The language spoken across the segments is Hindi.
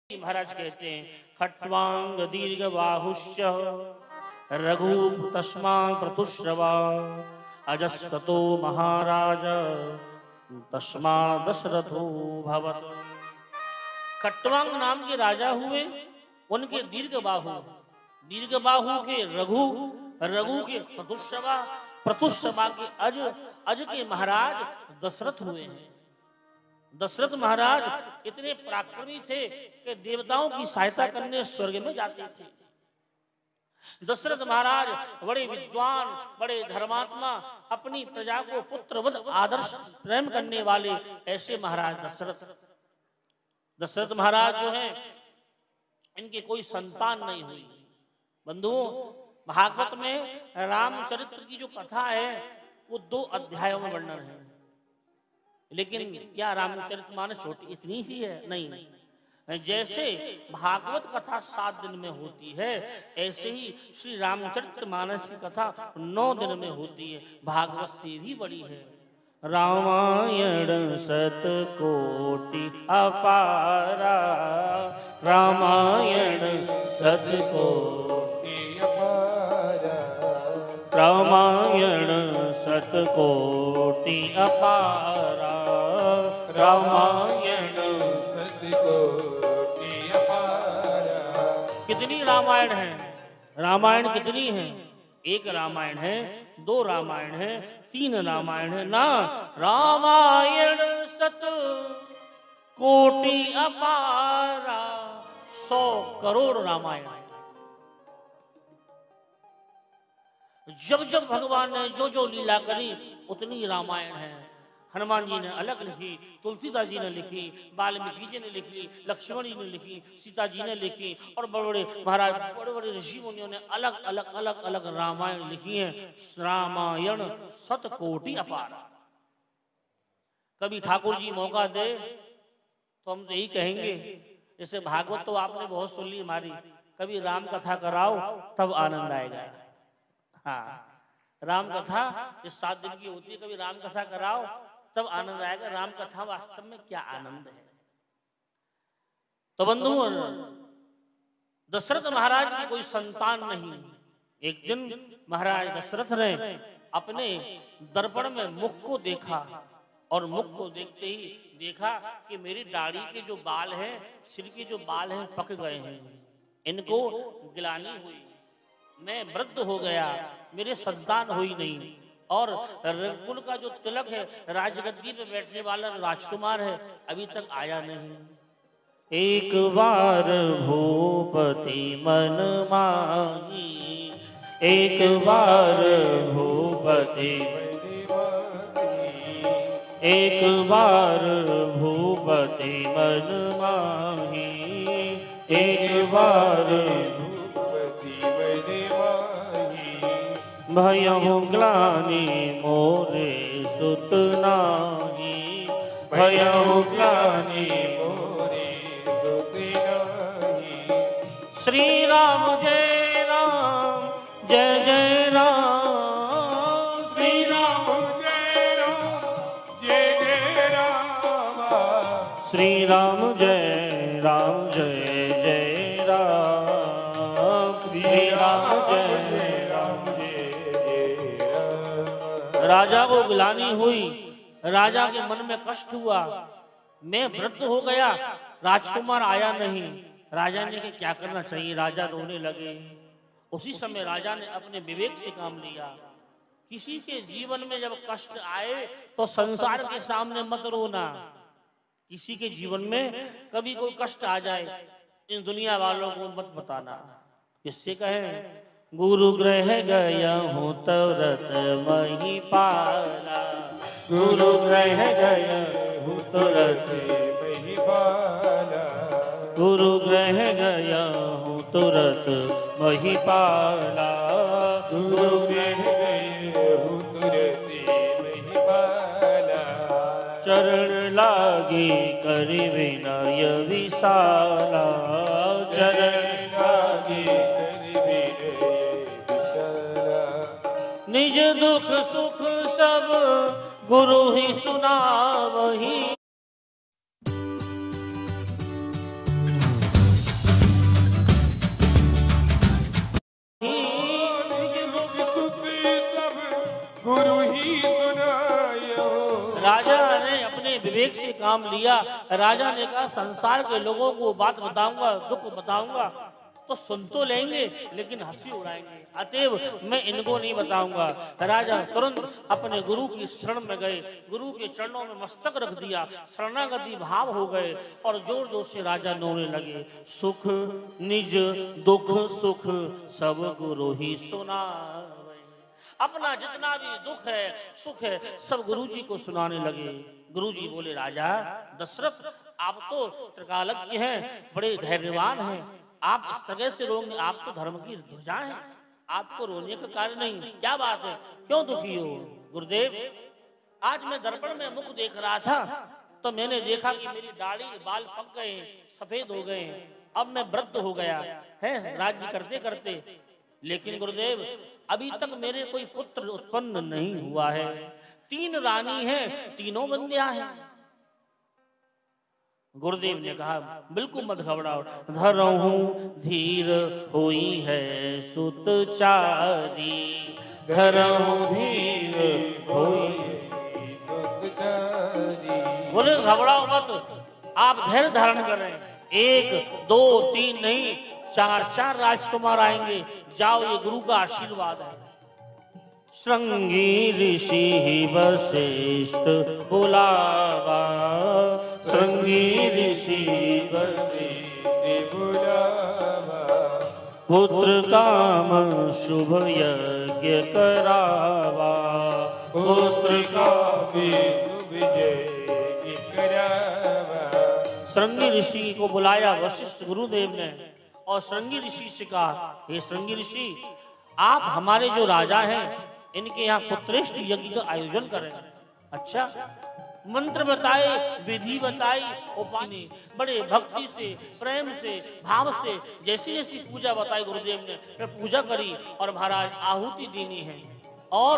महाराज कहते हैं खट्वांग दीर्घ बाहुश्च रघु तस्मा प्रतुश्रवा अजस्ततो महाराज तस्मा दशरथो भवत। खट्वांग नाम के राजा हुए, उनके दीर्घ बाहु के रघु, रघु के प्रतुश्रवा, प्रतुश्रवा के अज, अज के महाराज दशरथ हुए हैं। दशरथ महाराज इतने पराक्रमी थे कि देवताओं की सहायता करने स्वर्ग में जाते थे। दशरथ महाराज बड़े विद्वान, बड़े धर्मात्मा, अपनी प्रजा को पुत्रवत आदर्श प्रेम करने वाले ऐसे महाराज दशरथ। दशरथ महाराज जो हैं, इनके कोई संतान नहीं हुई। बंधुओं, भागवत में रामचरित्र की जो कथा है वो 2 अध्यायों में वर्णन है, लेकिन क्या रामचरितमानस छोटी इतनी सी है? नहीं। जैसे भागवत कथा 7 दिन में होती है, ऐसे ही श्री रामचरितमानस की कथा 9 दिन में होती है। भागवत से भी बड़ी है। रामायण शतकोटि अपारा, रामायण शतकोटि अपारा, रामायण शतकोटि अपारा, रामायण शतकोटि अपारा। कितनी रामायण है? रामायण कितनी है? 1 रामायण है, 2 रामायण है, 3 रामायण है ना। रामायण शत कोटि अपारा, 100 करोड़ रामायण। जब जब भगवान ने जो जो लीला करी उतनी रामायण है। हनुमान जी ने अलग लिखी, तुलसीदास जी ने लिखी, वाल्मीकि जी ने लिखी, लक्ष्मण जी ने लिखी, सीता जी ने लिखी, और बड़े बड़े महाराज, बड़े बड़े ऋषि मुनियों ने अलग अलग अलग अलग रामायण लिखी है। रामायण शतकोटि अपारा। कभी ठाकुर जी मौका दे तो हम तो यही कहेंगे, जैसे भागवत तो आपने बहुत सुन ली हमारी, कभी राम कथा कराओ तब आनंद आएगा। हाँ, राम कथा इस 7 दिन की होती है, कभी राम कथा कराओ तब आनंद आएगा। राम कथा वास्तव में क्या आनंद है। तो बंधुओं, दशरथ महाराज की कोई संतान नहीं। एक दिन महाराज दशरथ ने अपने दर्पण में मुख को देखा, और मुख को देखते ही देखा कि मेरी दाढ़ी के जो बाल हैं, सिर के जो बाल हैं, पक गए हैं, इनको गिलानी हुई, मैं वृद्ध हो गया, मेरे संतान हुई नहीं, और रघुकुल का जो तिलक है, राजगद्दी पे बैठने वाला राजकुमार है, अभी तक आया नहीं। एक बार भूपति मन माही, एक बार भूपति, एक बार भूपति मन माही, एक बार भयहु ग्लानि मोरे सुत नाही, भयहु ग्लानि मोरे सुत नाही। श्री राम जय राम, जय जय राम, श्री राम जय राम, जय जय राम, श्री राम जय राम, जय जय राम, श्री राम जय राम, जय। राजा को गिलानी हुई, राजा के मन में कष्ट हुआ, मैं वृद्ध हो गया, राजकुमार आया नहीं। राजा ने कहा क्या करना चाहिए, राजा रोने लगे। उसी समय राजा ने अपने विवेक से काम लिया। किसी के जीवन में जब कष्ट आए तो संसार के सामने मत रोना। किसी के जीवन में कभी कोई कष्ट आ जाए, इन दुनिया वालों को मत बताना। किससे कहें? गुरु ग्रह गया हूँ तुरत मही पाला, गुरु ग्रह गया हूँ तुरत मही पाला, गुरु ग्रह गया हूँ तुरत मही पाला, गुरु ग्रह गया हूँ तुरत मही पाला। चरण लागी करि विनय विशाला, चरण लागी निज दुख सुख सब गुरु ही सुनावही। विवेक से काम लिया। राजा ने कहा संसार के लोगों को बात बताऊंगा, दुख बताऊंगा तो सुन तो लेंगे लेकिन हंसी उड़ाएंगे, अतएव मैं इनको नहीं बताऊंगा। राजा तुरंत अपने गुरु की शरण में गए, गुरु के चरणों में मस्तक रख दिया, शरणागति भाव हो गए और जोर जोर से राजा रोने लगे। सुख निज दुख सुख सब गुरु ही सुना, अपना जितना भी दुख है सुख है सब गुरुजी को सुनाने लगे। गुरुजी बोले राजा दशरथ आप तो त्रिकालज्ञ हैं, बड़े धैर्यवान हैं, आप इस तरह से रोएंगे, आप तो धर्म की ध्वजा हैं, आपको रोने का कार्य नहीं, क्या बात है, क्यों दुखी हो? गुरुदेव आज मैं दर्पण में मुख देख रहा था तो मैंने देखा कि मेरी दाढ़ी बाल पक गए, सफेद हो गए, अब मैं वृद्ध हो गया है राज्य करते करते, लेकिन गुरुदेव अभी तक मेरे कोई पुत्र उत्पन्न नहीं हुआ है। 3 रानी हैं, तीनों बंदियां हैं। गुरुदेव ने कहा बिल्कुल मत घबराओ, धरहूं धीर हुई है सुतचारी, धरहूं धीर हुई है सुतचारी। बोले घबराओ मत, आप धैर्य धारण करें, 1 2 3 नहीं 4 राजकुमार आएंगे, जाओ ये गुरु का आशीर्वाद है। श्रृंगी ऋषि वशिष्ठ बुलावा, श्रृंगी ऋषि वशिष्ठ बुलावा, पुत्र काम शुभ यज्ञ करावा, पुत्र काम शुभ यज्ञ करावा। श्रृंगी ऋषि को बुलाया वशिष्ठ गुरुदेव ने और श्रृंगी ऋषि से कहा हे श्रृंगी ऋषि आप हमारे जो राजा हैं इनके यहाँ पुत्रेष्ठ यज्ञ का आयोजन करें। अच्छा, मंत्र बताए, विधि बताई, उपाय ने बड़े भक्ति से प्रेम से भाव से जैसी जैसी पूजा बताई गुरुदेव ने, मैं पूजा करी और महाराज आहुति देनी है। और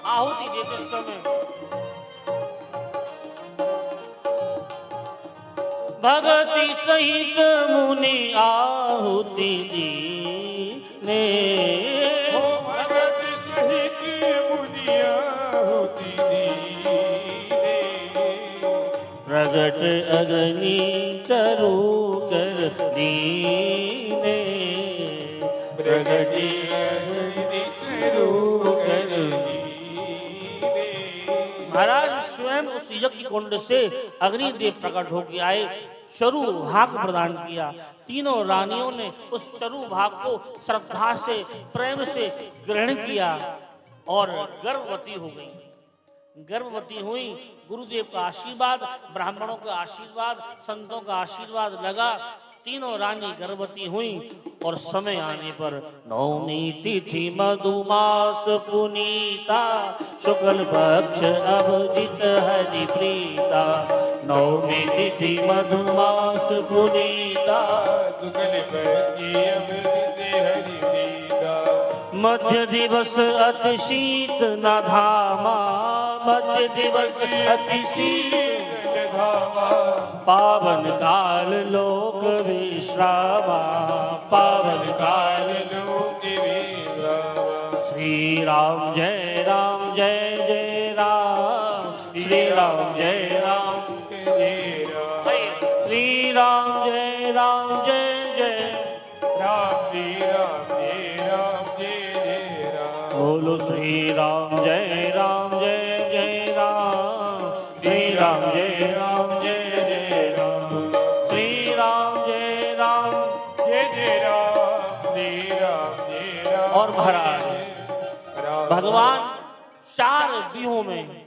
आहुति देते समय भगति सहित मुनि आहुति दीने, भगति सहित मुनि आहुति दीने, प्रगट अग्नि चरु कर दीने, प्रगट अग्नि चरु कर दीने। महाराज स्वयं उस यज्ञ कुंड से अग्निदेव प्रकट होकर आए, चरु भाग प्रदान किया। तीनों रानियों ने उस चरु भाग को श्रद्धा से प्रेम से ग्रहण किया और गर्भवती हो गई। गर्भवती हुई, गुरुदेव का आशीर्वाद, ब्राह्मणों का आशीर्वाद, संतों का आशीर्वाद लगा, तीनों रानी गर्भवती हुई और समय आने पर नवमी तिथि मधुमास पुनीता, शुक्ल पक्ष अभिजित हरि प्रीता, नवमी तिथि मधुमास पुनीता, शुक्ल पक्ष अभिजित हरि प्रीता, मध्य दिवस अति शीत न धामा, मध्य दिवस अति शीत पावन काल लोक विश्रामा, पावन काल लोक विश्रामा। श्री राम जय राम जय जय राम, श्री राम जय राम जय राम, श्री राम जय राम जय जय राम, श्री राम जय राम जय जय राम। बोलो श्री राम जय राम जय जय राम, श्री राम जय राम जय जय राम, श्री राम जय राम जय जय राम, श्री राम जय राम। और महाराज भगवान 4 दिनों में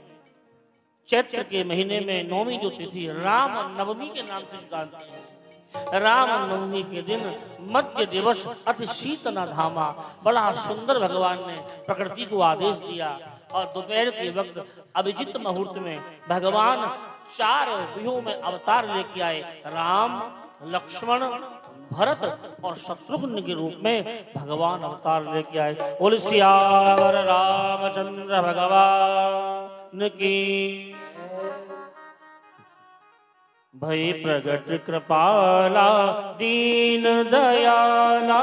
चैत्र के महीने में नवमी जो तिथि राम नवमी के नाम से जानते हैं, राम नवमी के दिन मध्य दिवस अति शीत न धामा, बड़ा सुंदर भगवान ने प्रकृति को आदेश दिया और दोपहर के वक्त अभिजित मुहूर्त में भगवान 4 व्यूहों में अवतार लेके आए, राम लक्ष्मण भरत और शत्रुघ्न के रूप में भगवान अवतार लेके आए। बोल सियावर रामचंद्र भगवान की। भय प्रगट कृपाला दीन दयाला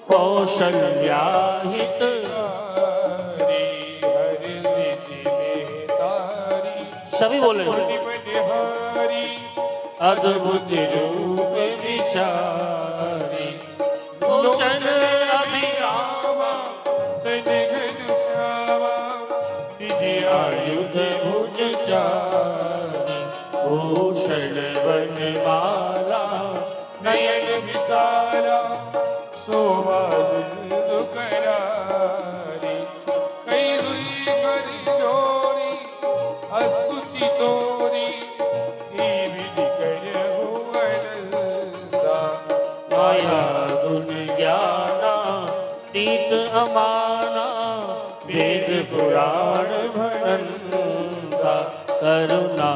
कौशल्या हित, सभी बोले बिहारी अद्भुत रूप विचारी लोचन अभिरामा तन घन श्यामा निज आयुध भुज चारी भूषण वनमाला नयन विशाला शोभा दुखरारी कई रुई करी जोरी स्तुति तोरी ही विधि करहु अनंता माया गुण ज्ञाना तीत अमाना वेद पुराण भणंता करुणा